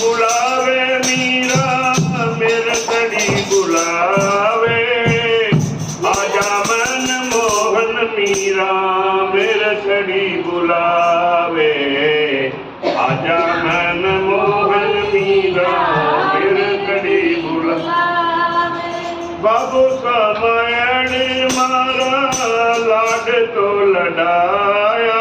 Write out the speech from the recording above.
बुलावे मीरा मेरे घड़ी बुलावे आजा मन मोहन मीरा मेरे घड़ी बुलावे आजा मन मोहन मीरा मेरे घड़ी बुलावे बाबू समायण मारा लाड तो लड़ाया